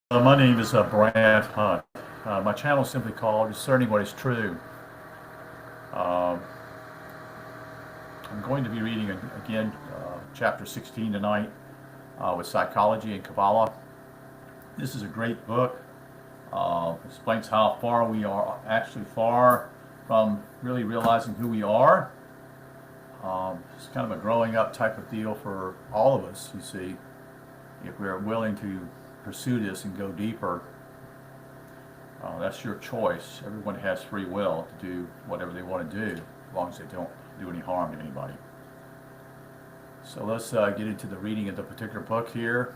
My name is Brad Hunt. My channel is simply called Discerning What is True. Um, I'm going to be reading again chapter 16 tonight with Psychology and Kabbalah. This is a great book. Explains how far we are actually far from really realizing who we are. It's kind of a growing up type of deal for all of us, you see, if we're willing to pursue this and go deeper. That's your choice. Everyone has free will to do whatever they want to do, as long as they don't do any harm to anybody. So let's get into the reading of the particular book here.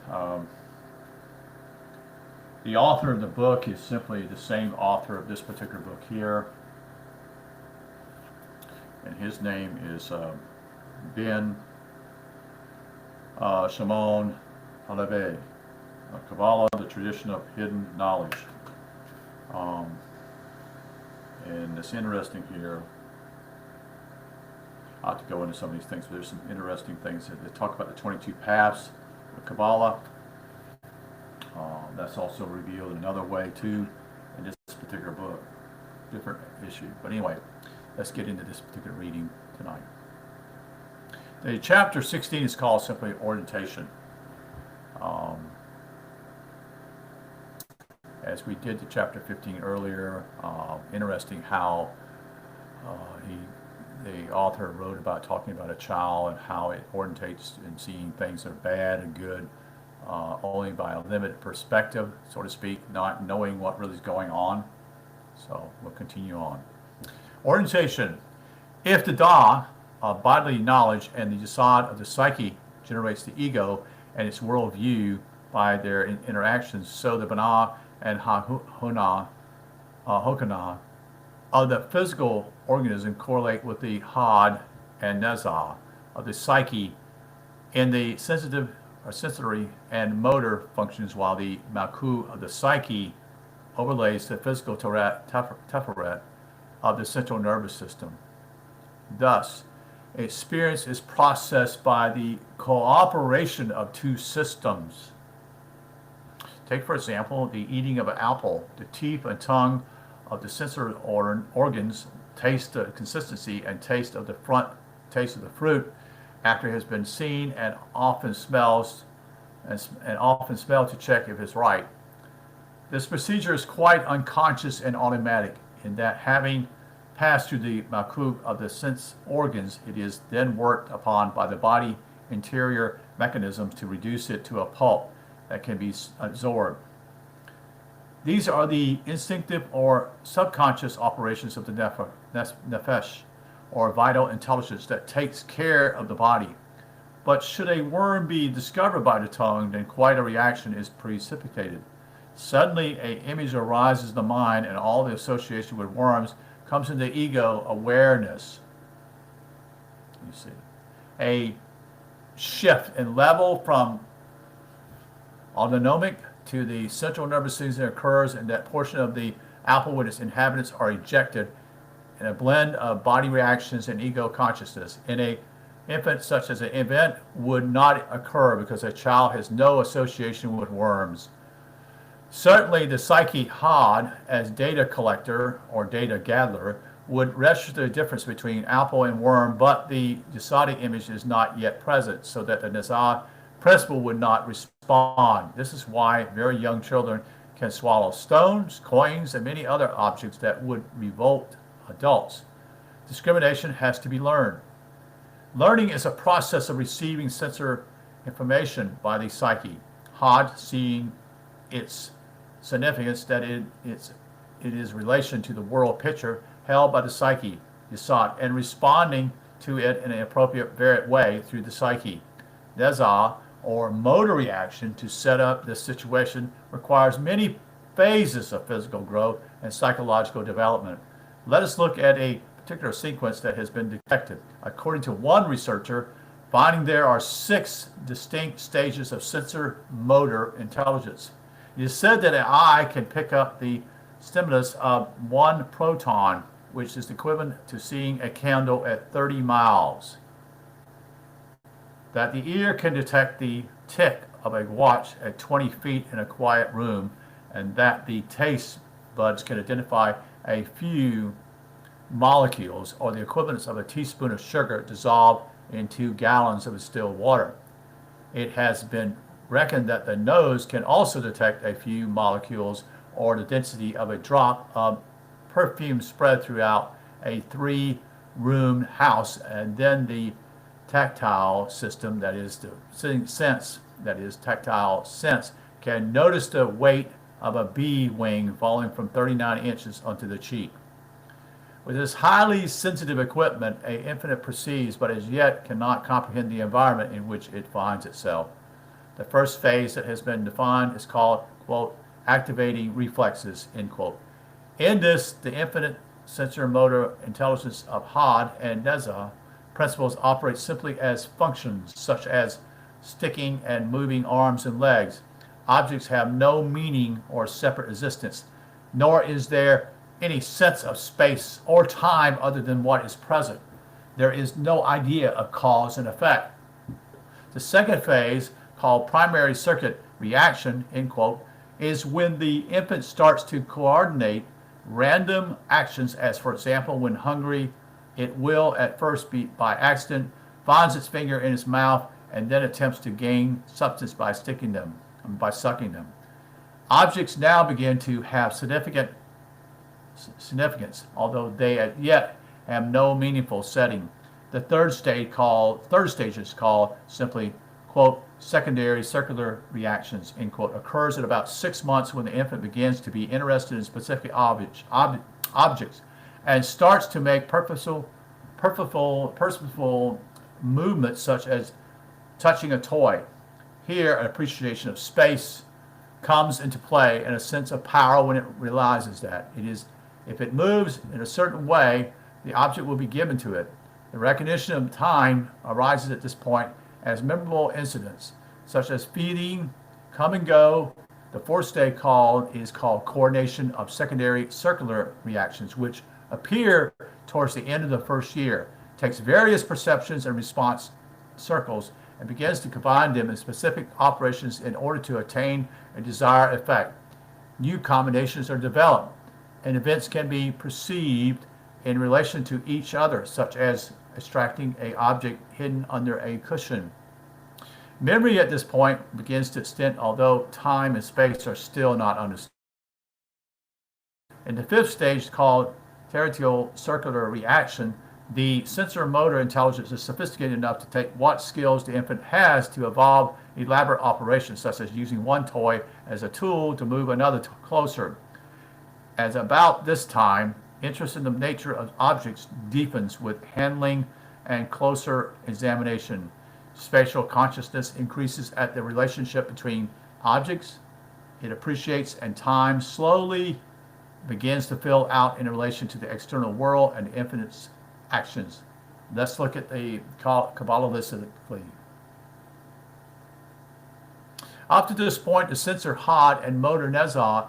The author of the book is simply the same author of this particular book here, and his name is Ben Shimon Halevy. Kabbalah, the tradition of hidden knowledge. And it's interesting here. I have to go into some of these things, but there's some interesting things that they talk about the 22 paths of Kabbalah. That's also revealed in another way too in this particular book. Different issue. But anyway, let's get into this particular reading tonight. The chapter 16 is called simply Orientation. As we did the chapter 15 earlier, interesting how the author wrote about talking about a child and how it orientates in seeing things that are bad and good only by a limited perspective, so to speak, not knowing what really is going on. So we'll continue on. Orientation. If the Da of bodily knowledge and the Yesod of the psyche generates the ego and its worldview by their interactions, so the Bana and Hokana of the physical organism correlate with the Had and Nezah of the psyche in the sensitive or sensory and motor functions, while the Malku of the psyche overlays the physical Teferet of the central nervous system. Thus, experience is processed by the cooperation of two systems. Take, for example, the eating of an apple. The teeth and tongue of the sensory organs taste the consistency and taste of the fruit after it has been seen, and often smells to check if it's right. This procedure is quite unconscious and automatic, in that having passed through the malkut of the sense organs, it is then worked upon by the body interior mechanisms to reduce it to a pulp that can be absorbed. These are the instinctive or subconscious operations of the nefesh, or vital intelligence that takes care of the body. But should a worm be discovered by the tongue, then quite a reaction is precipitated. Suddenly, an image arises in the mind, and all the association with worms comes into ego awareness. You see, a shift in level from autonomic to the central nervous system occurs, and that portion of the apple with its inhabitants are ejected in a blend of body reactions and ego consciousness. In an infant, such as an event would not occur because a child has no association with worms. Certainly, the psyche Had, as data collector or data gatherer, would register the difference between apple and worm, but the Yesodic image is not yet present, so that the Nezah principle would not respond. This is why very young children can swallow stones, coins, and many other objects that would revolt adults. Discrimination has to be learned. Learning is a process of receiving sensory information by the psyche. Had, seeing its significance, that it is relation to the world picture held by the psyche, Yesod, and responding to it in an appropriate varied way through the psyche. Nezah, or motor reaction to set up this situation, requires many phases of physical growth and psychological development. Let us look at a particular sequence that has been detected. According to one researcher, finding there are 6 distinct stages of sensor motor intelligence. It is said that an eye can pick up the stimulus of 1 proton, which is equivalent to seeing a candle at 30 miles. That the ear can detect the tick of a watch at 20 feet in a quiet room, and that the taste buds can identify a few molecules or the equivalents of a teaspoon of sugar dissolved in 2 gallons of distilled water. It has been reckoned that the nose can also detect a few molecules or the density of a drop of perfume spread throughout a 3-room house, and then the tactile system, that is the sense, that is tactile sense, can notice the weight of a bee wing falling from 39 inches onto the cheek. With this highly sensitive equipment, an infant perceives but as yet cannot comprehend the environment in which it finds itself. The first phase that has been defined is called, quote, activating reflexes, end quote. In this, the infinite sensor motor intelligence of Hod and Nezha principles operate simply as functions such as sticking and moving arms and legs. Objects have no meaning or separate existence, nor is there any sense of space or time other than what is present. There is no idea of cause and effect. The second phase, called primary circuit reaction, end quote, is when the infant starts to coordinate random actions, as for example, when hungry, it will at first be by accident, finds its finger in its mouth, and then attempts to gain substance by sucking them. Objects now begin to have significance, although they as yet have no meaningful setting. The third stage is called simply, quote, secondary circular reactions, end quote, occurs at about 6 months when the infant begins to be interested in specific objects and starts to make purposeful movements such as touching a toy. Here, an appreciation of space comes into play and a sense of power when it realizes that if it moves in a certain way, the object will be given to it. The recognition of time arises at this point as memorable incidents, such as feeding, come and go. The fourth stage is called coordination of secondary circular reactions, which appear towards the end of the first year. It takes various perceptions and response circles and begins to combine them in specific operations in order to attain a desired effect. New combinations are developed, and events can be perceived in relation to each other, such as extracting an object hidden under a cushion. Memory at this point begins to extend, although time and space are still not understood. In the fifth stage, called terrestrial circular reaction, the sensor motor intelligence is sophisticated enough to take what skills the infant has to evolve elaborate operations, such as using one toy as a tool to move another closer. As about this time, interest in the nature of objects deepens with handling and closer examination. Spatial consciousness increases at the relationship between objects. It appreciates, and time slowly begins to fill out in relation to the external world and the infinite's actions. Let's look at the Kabbalistically. Up to this point, the sensor Hod and motor Nezha,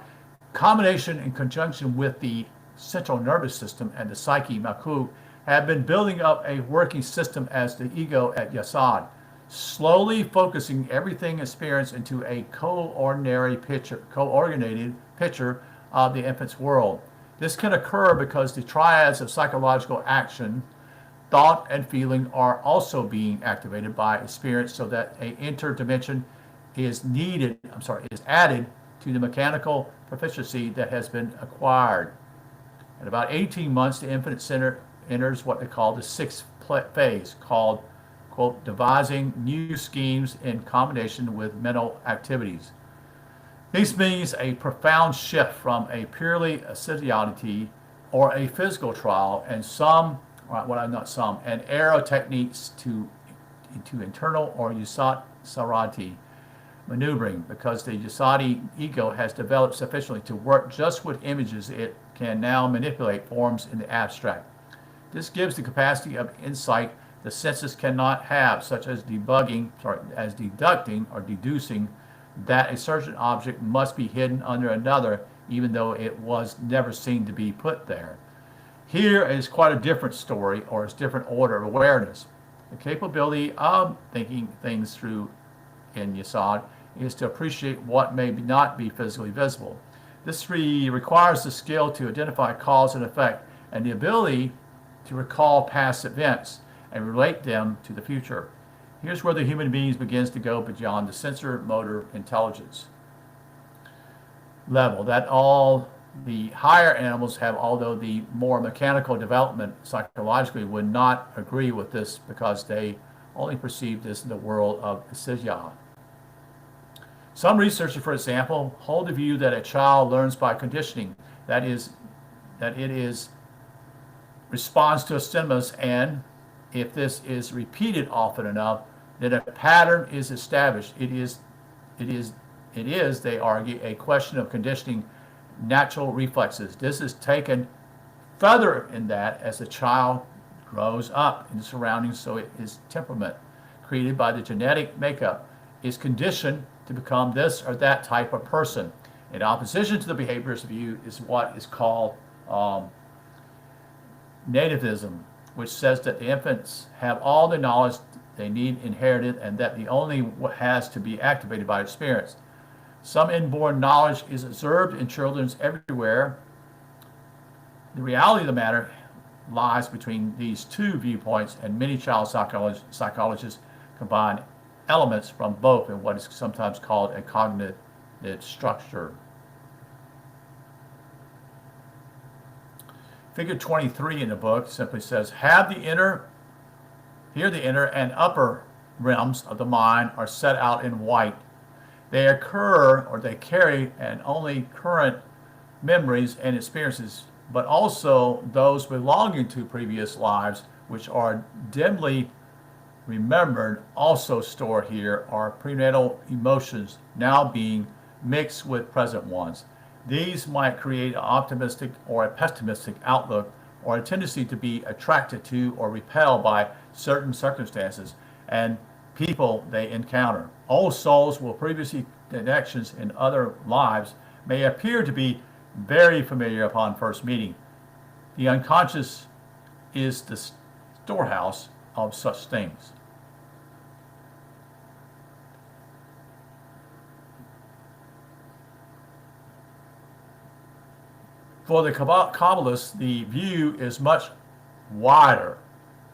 combination in conjunction with the central nervous system and the psyche Malkuth, have been building up a working system as the ego at Yesod, slowly focusing everything experienced into a coordinated picture of the infant's world. This can occur because the triads of psychological action, thought, and feeling are also being activated by experience, so that an interdimension is added to the mechanical proficiency that has been acquired. At about 18 months, the infant center enters what they call the sixth phase, called, quote, devising new schemes in combination with mental activities. This means a profound shift from a purely assiduity or a physical trial and and arrow techniques to internal or Yesod maneuvering, because the Yesodi ego has developed sufficiently to work just with images. It can now manipulate forms in the abstract. This gives the capacity of insight the senses cannot have, such as deducting or deducing that a certain object must be hidden under another, even though it was never seen to be put there. Here is quite a different story, or a different order of awareness. The capability of thinking things through in Yesod is to appreciate what may not be physically visible. This requires the skill to identify cause and effect and the ability to recall past events and relate them to the future. Here's where the human being begins to go beyond the sensor motor intelligence level that all the higher animals have, although the more mechanical development psychologically would not agree with this because they only perceive this in the world of Isaiah. Some researchers, for example, hold the view that a child learns by conditioning, that it is responds to a stimulus, and if this is repeated often enough, then a pattern is established. It is, they argue, a question of conditioning natural reflexes. This is taken further in that as the child grows up in the surroundings, so his temperament, created by the genetic makeup, is conditioned to become this or that type of person. In opposition to the behaviorist view is what is called nativism, which says that the infants have all the knowledge they need inherited and that the only has to be activated by experience. Some inborn knowledge is observed in children everywhere. The reality of the matter lies between these two viewpoints, and many child psychologists combine elements from both in what is sometimes called a cognitive structure. Figure 23 in the book simply says, here the inner and upper realms of the mind are set out in white. They occur, or they carry, and only current memories and experiences, but also those belonging to previous lives, which are dimly remembered. Also stored here are prenatal emotions now being mixed with present ones. These might create an optimistic or a pessimistic outlook, or a tendency to be attracted to or repelled by certain circumstances and people they encounter. Old souls with previous connections in other lives may appear to be very familiar upon first meeting. The unconscious is the storehouse of such things. For the Kabbalists, the view is much wider,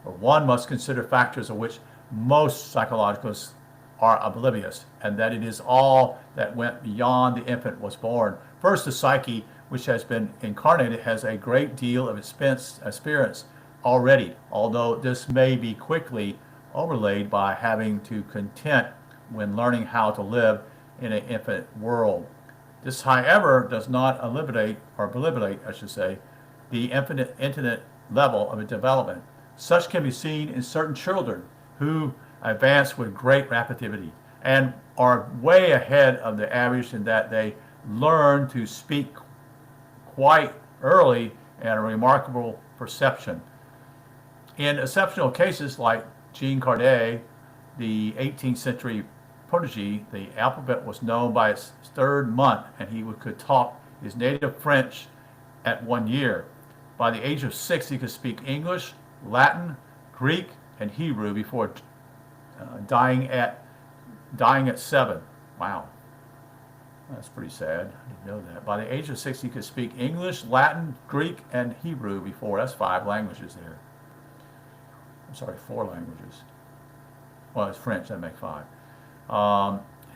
but one must consider factors of which most psychologists are oblivious, and that it is all that went beyond the infant was born. First, the psyche, which has been incarnated, has a great deal of experience already, although this may be quickly overlaid by having to content when learning how to live in an infant world. This, however, does not eliminate, the infinite level of development. Such can be seen in certain children who advance with great rapidity and are way ahead of the average in that they learn to speak quite early and a remarkable perception. In exceptional cases like Jean Cardet, the 18th century prodigy, the alphabet was known by its third month, and he could talk his native French at 1 year. By the age of 6, he could speak English, Latin, Greek, and Hebrew before dying at 7. Wow, that's pretty sad. I didn't know that. By the age of 6, he could speak English, Latin, Greek, and Hebrew before. That's 5 languages there. I'm sorry, 4 languages. Well, it's French, that makes 5.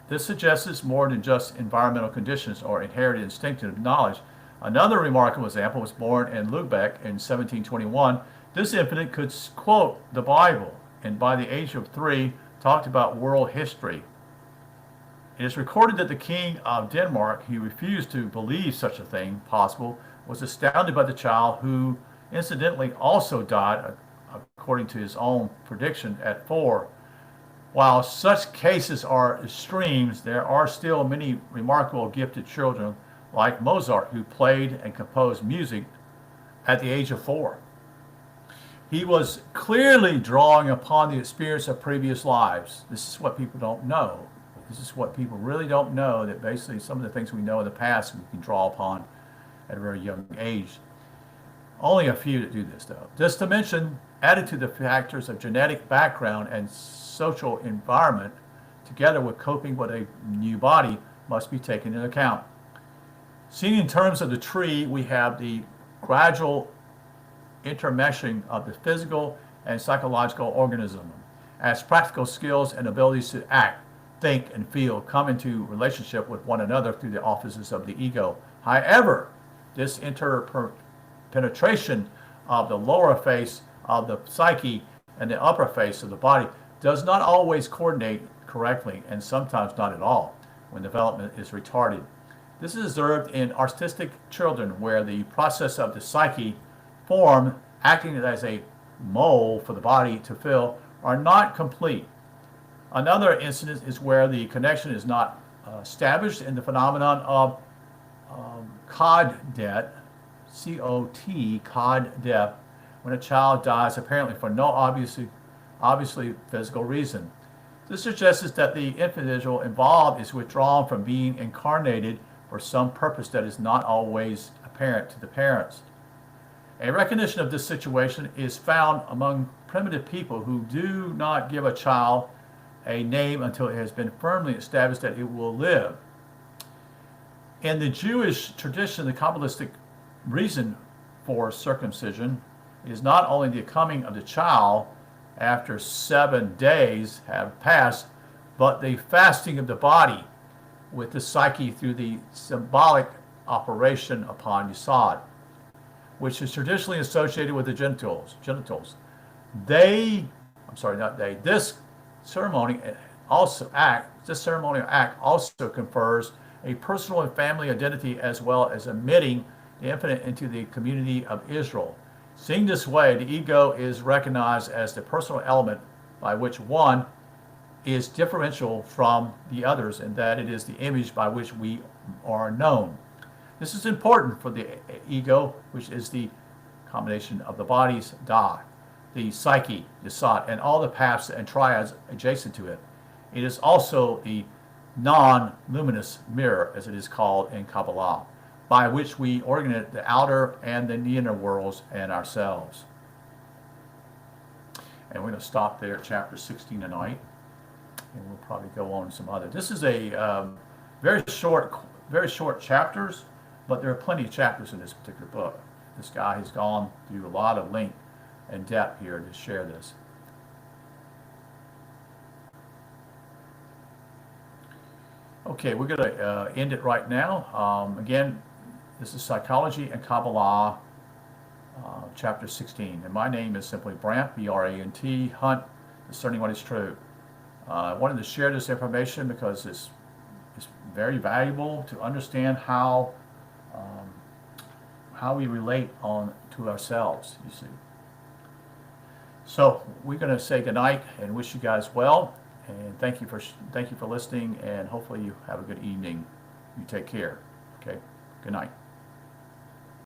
This suggests it's more than just environmental conditions or inherited instinctive knowledge. Another remarkable example was born in Lubeck in 1721. This infant could quote the Bible, and by the age of 3 talked about world history. It is recorded that the king of Denmark, who refused to believe such a thing possible, was astounded by the child, who incidentally also died, according to his own prediction, at 4. While such cases are extremes, there are still many remarkable gifted children like Mozart, who played and composed music at the age of 4. He was clearly drawing upon the experience of previous lives. This is what people don't know. This is what people really don't know, that basically some of the things we know in the past we can draw upon at a very young age. Only a few that do this, though. Just to mention, added to the factors of genetic background and social environment, together with coping with a new body, must be taken into account. Seen in terms of the tree, we have the gradual intermeshing of the physical and psychological organism as practical skills and abilities to act, think, and feel come into relationship with one another through the offices of the ego. However, this interpenetration of the lower face of the psyche and the upper face of the body does not always coordinate correctly, and sometimes not at all, when development is retarded. This is observed in autistic children, where the process of the psyche form acting as a mold for the body to fill are not complete. Another instance is where the connection is not established in the phenomenon of cod death, C-O-T, cod death, when a child dies apparently for no obviously physical reason. This suggests that the individual involved is withdrawn from being incarnated for some purpose that is not always apparent to the parents. A recognition of this situation is found among primitive people who do not give a child a name until it has been firmly established that it will live. In the Jewish tradition, the Kabbalistic reason for circumcision is not only the coming of the child after 7 days have passed, but the fasting of the body with the psyche through the symbolic operation upon Yesod, which is traditionally associated with the genitals. This ceremonial act also confers a personal and family identity, as well as admitting the infinite into the community of Israel. Seen this way, the ego is recognized as the personal element by which one is differential from the others, and that it is the image by which we are known. This is important for the ego, which is the combination of the body's da, the psyche, the sat, and all the paths and triads adjacent to it. It is also the non-luminous mirror, as it is called in Kabbalah, by which we organize the outer and the inner worlds and ourselves. And we're going to stop there at chapter 16 tonight, and we'll probably go on to some other. This is a very short chapters, but there are plenty of chapters in this particular book. This guy has gone through a lot of length and depth here to share this. Okay, we're going to end it right now. Again, this is Psychology and Kabbalah, chapter 16. And my name is simply Brant, B-R-A-N-T, Hunt, Discerning What is True. I wanted to share this information because it's very valuable to understand how we relate to ourselves, you see. So we're going to say goodnight and wish you guys well. And thank you for listening, and hopefully you have a good evening. You take care. Okay, good night.